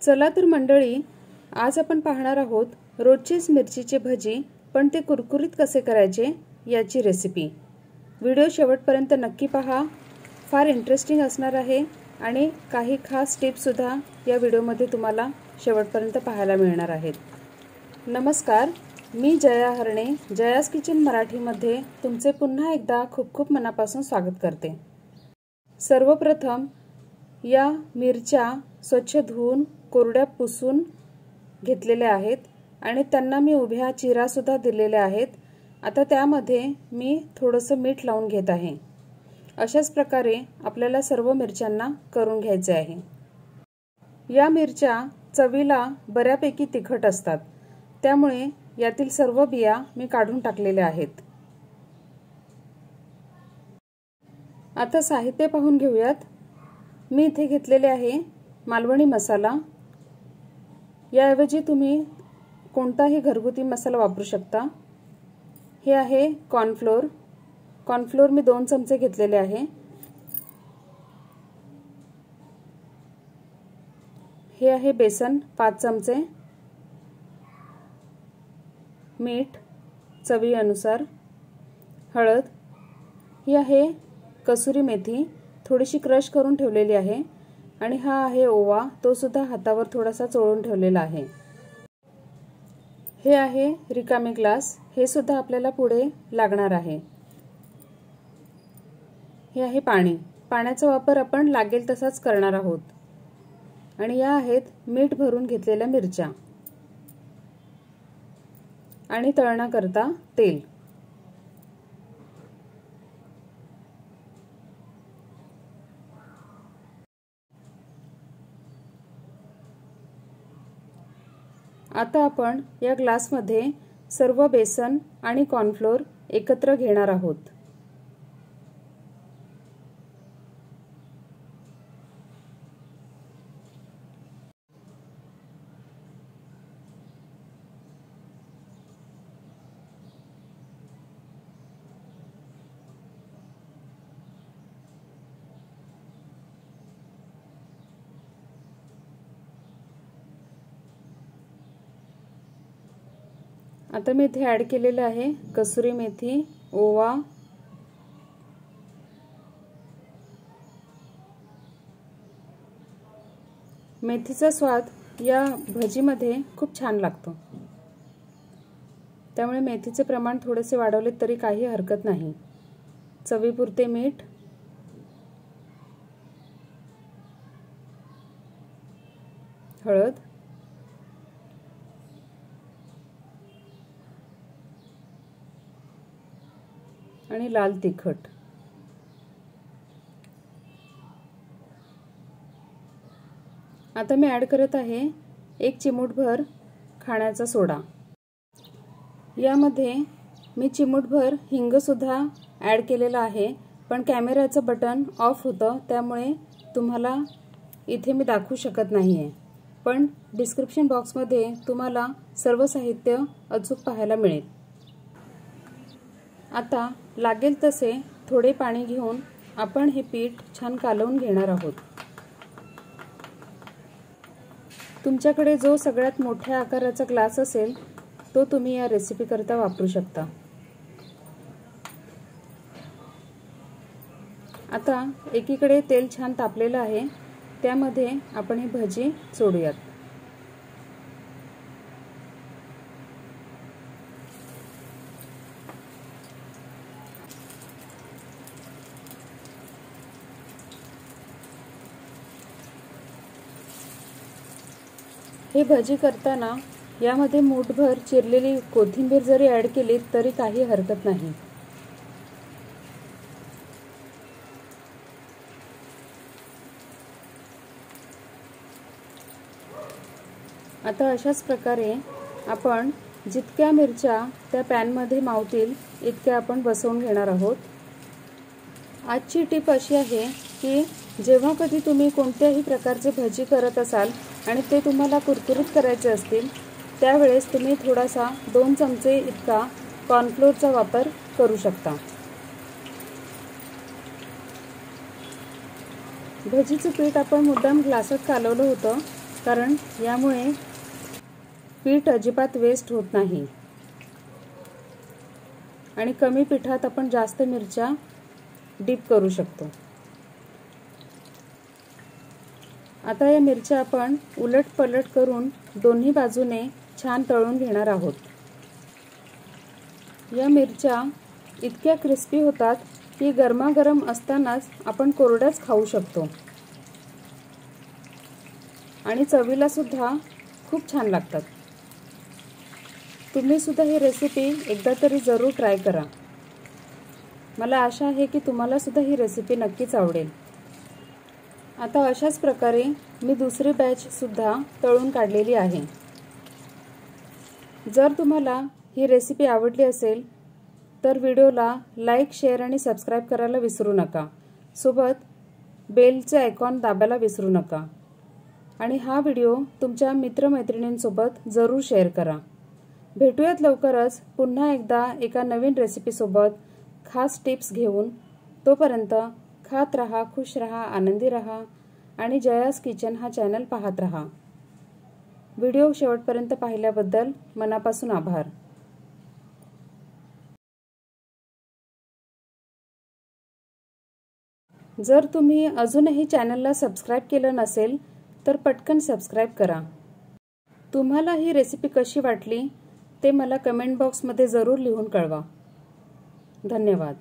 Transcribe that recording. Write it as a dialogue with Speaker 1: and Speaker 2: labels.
Speaker 1: चला तर मंडळी, आज आपण पाहणार आहोत रोजचीच मिरचीचे भजी, पण ते कुरकुरीत कसे करायचे याची रेसिपी। व्हिडिओ शेवटपर्यंत नक्की पहा, फार इंटरेस्टिंग असणार आहे आणि काही खास टिप्स सुद्धा या व्हिडिओमध्ये तुम्हाला शेवटपर्यंत पाहायला मिळणार आहेत। नमस्कार, मी जया हरणे, जयास किचन मराठीमध्ये तुमचे पुन्हा एकदा खूप खूप मनापासून स्वागत करते। सर्वप्रथम या मिरच्या स्वच्छ धुवून कोरड्या पुसून घेतलेल्या आहेत आणि त्यांना मी उभ्या चिरा सुद्धा दिलेल्या आहेत। आता त्यामध्ये मी थोडंसं मीठ लावून घेत आहे। अशाच प्रकारे आपल्याला सर्व मिरच्यांना करून घ्यायचे आहे। या मिरच्या चवीला बऱ्यापैकी तिखट असतात, त्यामुळे यातील सर्व बिया मी काढून टाकलेल्या आहेत। आता साहित्य पाहून घेऊयात। मी इथे घेतलेले आहे मालवणी मसाला। याऐवजी तुम्ही कोणताही घरगुती मसाला वापरू शकता। हे आहे कॉर्नफ्लोअर। कॉर्नफ्लोअर मी 2 चमचे घेतलेले आहे। हे आहे बेसन 5 चमचे, मीठ चवीनुसार, हळद, ही आहे कसुरी मेथी थोडीशी क्रश करून ठेवलेली आहे आणि हा आहे ओवा, तो सुद्धा हातावर थोडासा चोळून ठेवलेला आहे। हे आहे रिकामे ग्लास, हे सुद्धा आपल्याला पुढे लागणार आहे। हे आहे पाणी, पाण्याचा वापर आपण लागेल तसाच करणार आहोत। आणि या आहेत मीठ भरून घेतलेल्या मिरच्या आणि तळण्याकरता तेल। आता आपण या ग्लासमध्ये सर्व बेसन आणि कॉर्नफ्लोअर एकत्र घेणार आहोत। आता मी इथे ऍड केलेले आहे कसुरी मेथी, ओवा, मेथीचा स्वाद या भजीमध्ये खूप छान लागतो, त्यामुळे मेथीचे प्रमाण थोडेसे वाढवले तरी काही हरकत नाही। चवीपुरते मीठ, हळद, आणि लाल तिखट। आता मी ऍड करत आहे 1 चिमूटभर खाण्याचा सोडा। यामध्ये मी चिमूटभर हिंग सुद्धा ऍड केलेला आहे, पण कॅमेराचं बटन ऑफ होतं, त्यामुळे तुम्हाला इथे मी दाखवू शकत नाहीये, पण डिस्क्रिप्शन बॉक्समध्ये तुम्हाला सर्व साहित्य अचूक पाहायला मिळेल। आता लागेल तसे थोडे पाणी घेऊन आपण हे पीठ छान कालवून घेणार आहोत। तुमच्याकडे जो सगळ्यात मोठ्या आकाराचा ग्लास असेल तो तुम्ही या रेसिपी करता वापरू शकता। आता एकीकडे तेल छान तापलेलं आहे, त्यामध्ये आपण ही भजी सोडूयात। हे भजी करताना यामध्ये मूठभर चिरलेली कोथिंबीर जरी ऍड केली तरी काही हरकत नाही। आता अशाच प्रकारे आपण जितक्या मिरच्या त्या पॅनमध्ये मावतील इतक्या आपण बसवून घेणार आहोत। आजची टिप अशी आहे की जेव्हा कधी तुम्ही कोणत्याही प्रकारचे भजी करत असाल आणि ते तुम्हाला कुरकुरीत करायचे असतील, त्यावेळेस तुम्ही थोडासा 2 चमचे इतका कॉर्नफ्लोअरचा वापर करू शकता। भजीचं पीठ आपण मुद्दाम ग्लासात कालवलं होतं, कारण यामुळे पीठ अजिबात वेस्ट होत नाही आणि कमी पिठात आपण जास्त मिरच्या डीप करू शकतो। आता या मिरच्या आपण उलट पलट करून दोन्ही बाजूने छान तळून घेणार आहोत। या मिरच्या इतक्या क्रिस्पी होतात की गरमागरम असतानाच आपण कोरड्याच खाऊ शकतो आणि चवीला सुद्धा खूप छान लागतात। तुम्ही सुद्धा ही रेसिपी एकदा तरी जरूर ट्राय करा। मला आशा आहे की तुम्हाला सुद्धा ही रेसिपी नक्कीच आवडेल। आता अशाच प्रकारे मी दुसरी बॅच सुद्धा तळून काढलेली आहे। जर तुम्हाला ही रेसिपी आवडली असेल तर व्हिडिओला लाईक, शेअर आणि सबस्क्राइब करायला विसरू नका। सोबत बेलचे आयकॉन दाबायला विसरू नका आणि हा व्हिडिओ तुमच्या मित्रमैत्रिणींसोबत जरूर शेअर करा। भेटूयात लवकरच पुन्हा एकदा एका नवीन रेसिपी सोबत खास टिप्स घेऊन। तोपर्यंत खात रहा, खुश रहा, आनंदी रहा आणि जयास किचन हा चॅनल पाहत रहा। व्हिडिओ शेवटपर्यंत पाहिल्याबद्दल मनापासून आभार। जर तुम्ही अजूनही चॅनलला सबस्क्राइब केलं नसेल तर पटकन सबस्क्राइब करा। तुम्हाला ही रेसिपी कशी वाटली ते मला कमेंट बॉक्समध्ये जरूर लिहून कळवा। धन्यवाद।